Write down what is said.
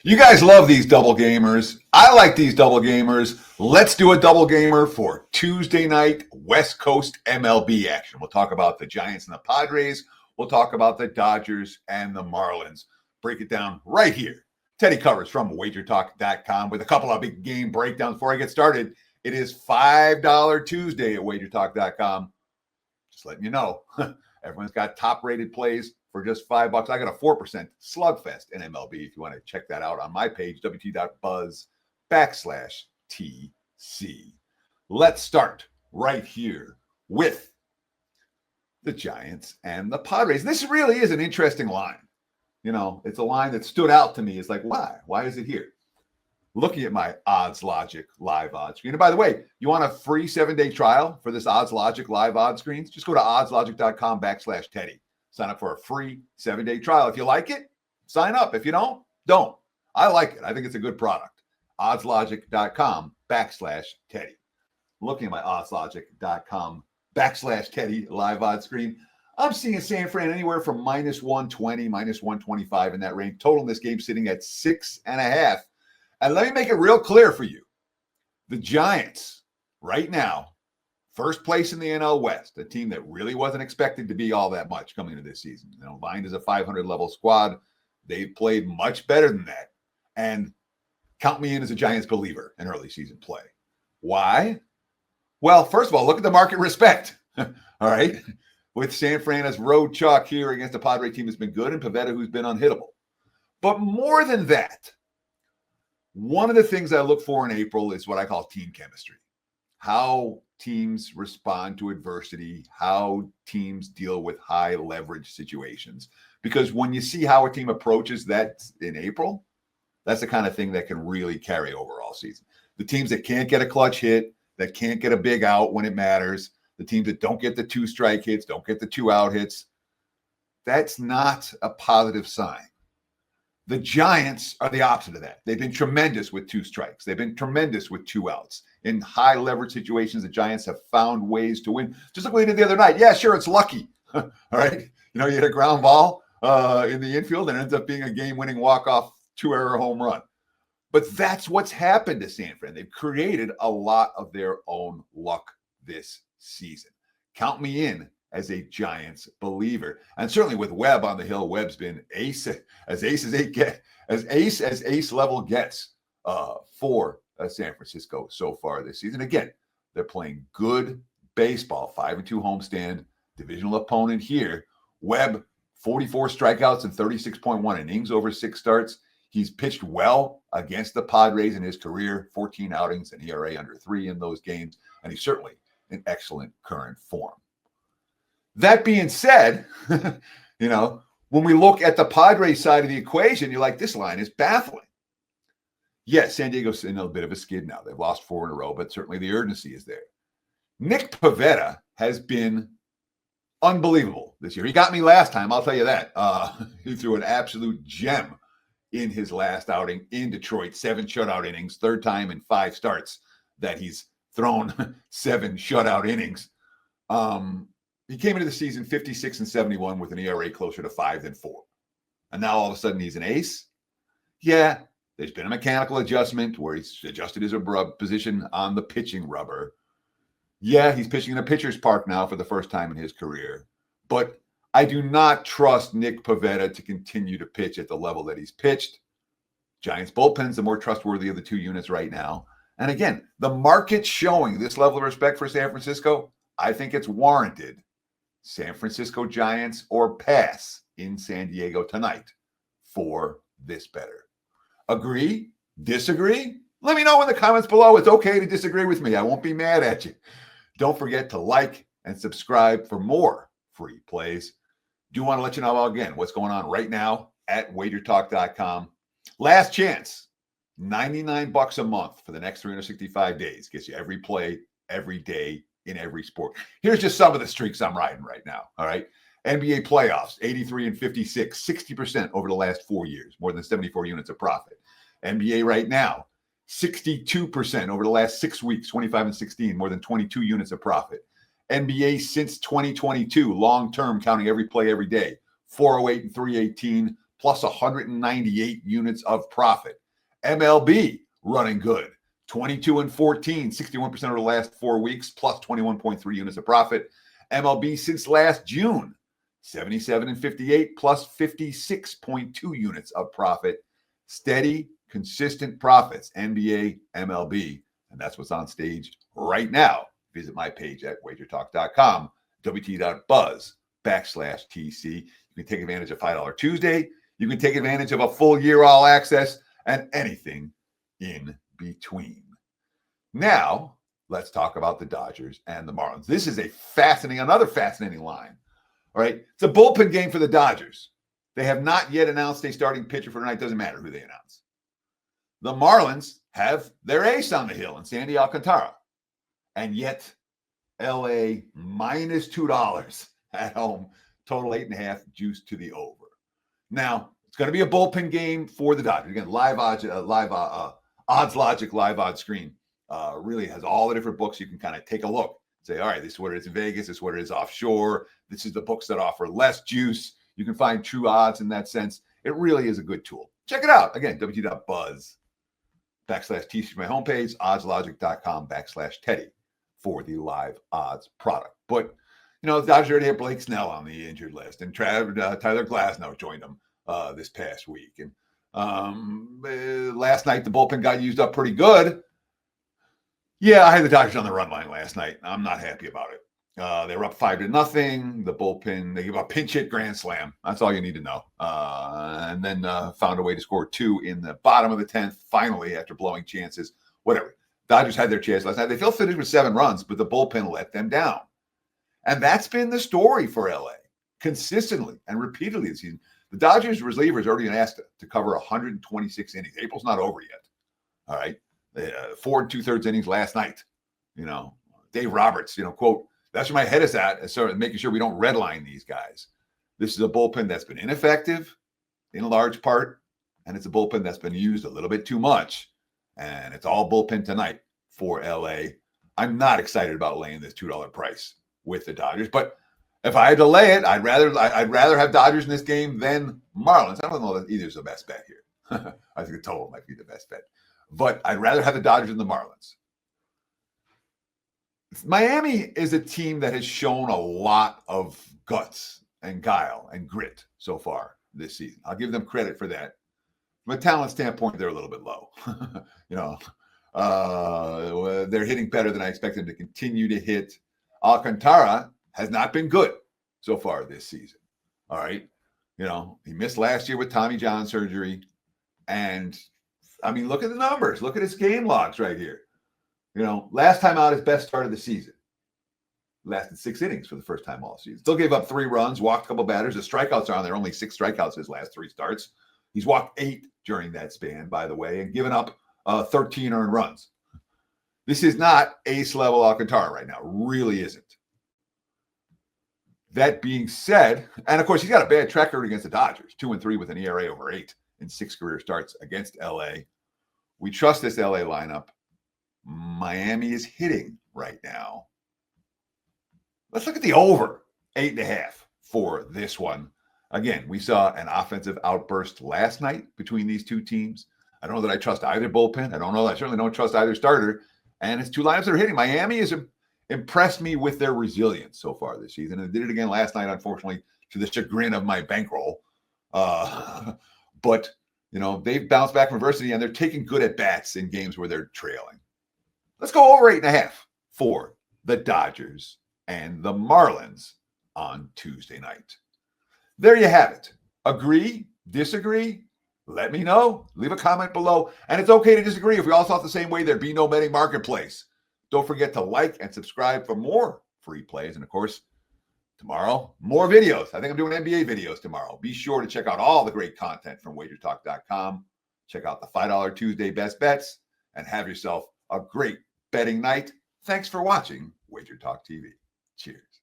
You guys love these double gamers. I like these double gamers. Let's do a double gamer for Tuesday night West Coast MLB action. We'll talk about the Giants and the Padres. We'll talk about the Dodgers and the Marlins. Break it down right here. Teddy covers from WagerTalk.com with a couple of big game breakdowns. Before I get started, it is $5 Tuesday at WagerTalk.com. Just letting you know, everyone's got top-rated plays for just $5. I got a 4% slugfest in MLB. If you want to check that out on my page, wt.buzz/TC. Let's start right here with the Giants and the Padres. This really is an interesting line. You know, it's a line that stood out to me. It's like, why? Why is it here? Looking at my Odds Logic live odds screen. And by the way, you want a free 7-day trial for this Odds Logic live odds screens? Just go to oddslogic.com/Teddy. Sign up for a free 7-day trial. If you like it, sign up. If you don't, don't. I like it. I think it's a good product. oddslogic.com/Teddy. Looking at my oddslogic.com/Teddy live odds screen, I'm seeing San Fran anywhere from -120, -125 in that range. Total in this game sitting at 6.5. And let me make it real clear for you. The Giants, right now, first place in the NL West, a team that really wasn't expected to be all that much coming into this season. You know, lined as a 500-level squad. They've played much better than that. And count me in as a Giants believer in early season play. Why? Well, first of all, look at the market respect. All right? With San Fran as road chalk here against a Padre team that's been good and Pivetta who's been unhittable. But more than that, one of the things I look for in April is what I call team chemistry. How teams respond to adversity, how teams deal with high leverage situations. Because when you see how a team approaches that in April, that's the kind of thing that can really carry over all season. The teams that can't get a clutch hit, that can't get a big out when it matters, the teams that don't get the 2 strike hits, don't get the 2 out hits, that's not a positive sign. The Giants are the opposite of that. They've been tremendous with 2 strikes. They've been tremendous with 2 outs. In high leverage situations, the Giants have found ways to win. Just like we did the other night. Yeah, sure, it's lucky. All right. You know, you hit a ground ball in the infield and it ends up being a game-winning walk-off 2-error home run. But that's what's happened to San Fran. They've created a lot of their own luck this season. Count me in as a Giants believer. And certainly with Webb on the hill, Webb's been ace level gets for San Francisco so far this season. Again, they're playing good baseball, 5-2 homestand, divisional opponent here. Webb, 44 strikeouts and 36.1 innings over 6 starts. He's pitched well against the Padres in his career, 14 outings and ERA under 3 in those games. And he's certainly in excellent current form. That being said, you know, when we look at the Padres side of the equation, you're like, this line is baffling. Yes, San Diego's in a bit of a skid now. They've lost 4 in a row, but certainly the urgency is there. Nick Pivetta has been unbelievable this year. He got me last time, I'll tell you that. He threw an absolute gem in his last outing in Detroit. 7 shutout innings, 3rd time in 5 starts that he's thrown 7 shutout innings. He came into the season 56-71 with an ERA closer to 5 than 4. And now all of a sudden he's an ace? Yeah, there's been a mechanical adjustment where he's adjusted his position on the pitching rubber. Yeah, he's pitching in a pitcher's park now for the first time in his career. But I do not trust Nick Pivetta to continue to pitch at the level that he's pitched. Giants bullpen's the more trustworthy of the 2 units right now. And again, the market's showing this level of respect for San Francisco. I think it's warranted. San Francisco Giants or pass in San Diego tonight for this better. Agree? Disagree? Let me know in the comments below. It's okay to disagree with me. I won't be mad at you. Don't forget to like and subscribe for more free plays. Do want to let you know again what's going on right now at WagerTalk.com. Last chance, $99 a month for the next 365 days. Gets you every play, every day, in every sport. Here's just some of the streaks I'm riding right now. All right. NBA playoffs, 83-56, 60% over the last 4 years, more than 74 units of profit. NBA right now, 62% over the last 6 weeks, 25-16, more than 22 units of profit. NBA since 2022, long-term, counting every play every day, 408 and 318, plus 198 units of profit. MLB running good. 22 and 14, 61% over the last 4 weeks, plus 21.3 units of profit. MLB since last June, 77 and 58, plus 56.2 units of profit. Steady, consistent profits, NBA, MLB. And that's what's on stage right now. Visit my page at WagerTalk.com, wt.buzz/TC. You can take advantage of $5 Tuesday. You can take advantage of a full year all access and anything in between. Now, let's talk about the Dodgers and the Marlins. This is another fascinating line. All right. It's a bullpen game for the Dodgers. They have not yet announced a starting pitcher for tonight. Doesn't matter who they announce. The Marlins have their ace on the hill in Sandy Alcantara. And yet, LA minus $2 at home, total 8.5, juice to the over. Now, it's going to be a bullpen game for the Dodgers. Again, Odds Logic live odds screen really has all the different books. You can kind of take a look. Say, all right, this is what it is in Vegas. This is what it is offshore. This is the books that offer less juice. You can find true odds in that sense. It really is a good tool. Check it out. Again, wt.buzz/TC for my homepage, oddslogic.com/Teddy for the live odds product. But, the Dodgers already have Blake Snell on the injured list, and Tyler Glasnow joined them this past week. And last night, the bullpen got used up pretty good. Yeah, I had the Dodgers on the run line last night. I'm not happy about it. They were up 5-0. The bullpen, they gave a pinch hit grand slam. That's all you need to know. And then found a way to score 2 in the bottom of the 10th, finally, after blowing chances. Whatever. Dodgers had their chance last night. They still finished with 7 runs, but the bullpen let them down. And that's been the story for LA consistently and repeatedly this season. The Dodgers relievers already been asked to cover 126 innings. April's not over yet. All right. 4 2/3 innings last night. Dave Roberts, quote, that's where my head is at, is sort of making sure we don't redline these guys. This is a bullpen that's been ineffective in a large part, and it's a bullpen that's been used a little bit too much, and it's all bullpen tonight for LA. I'm not excited about laying this $2 price with the Dodgers, but if I had to lay it, I'd rather have Dodgers in this game than Marlins. I don't know that either's the best bet here. I think the total might be the best bet, but I'd rather have the Dodgers than the Marlins. Miami is a team that has shown a lot of guts and guile and grit so far this season. I'll give them credit for that. From a talent standpoint, they're a little bit low. They're hitting better than I expect them to continue to hit. Alcantara has not been good so far this season. All right. He missed last year with Tommy John surgery. And, look at the numbers. Look at his game logs right here. Last time out, his best start of the season. Lasted 6 innings for the first time all season. Still gave up 3 runs, walked a couple batters. The strikeouts are on there. Only 6 strikeouts his last 3 starts. He's walked 8 during that span, by the way, and given up 13 earned runs. This is not ace-level Alcantara right now. Really isn't. That being said, and of course, he's got a bad track record against the Dodgers. 2-3 with an ERA over 8 in 6 career starts against LA. We trust this LA lineup. Miami is hitting right now. Let's look at the over 8.5 for this one. Again, we saw an offensive outburst last night between these two teams. I don't know that I trust either bullpen. I certainly don't trust either starter. And it's 2 lineups that are hitting. Miami has impressed me with their resilience so far this season. And did it again last night, unfortunately, to the chagrin of my bankroll. But, they've bounced back from adversity, and they're taking good at-bats in games where they're trailing. Let's go over 8.5 for the Dodgers and the Marlins on Tuesday night. There you have it. Agree? Disagree? Let me know. Leave a comment below. And it's okay to disagree. If we all thought the same way, there'd be no betting marketplace. Don't forget to like and subscribe for more free plays. And of course, tomorrow, more videos. I think I'm doing NBA videos tomorrow. Be sure to check out all the great content from WagerTalk.com. Check out the $5 Tuesday best bets and have yourself a great betting night. Thanks for watching Wager Talk TV. Cheers.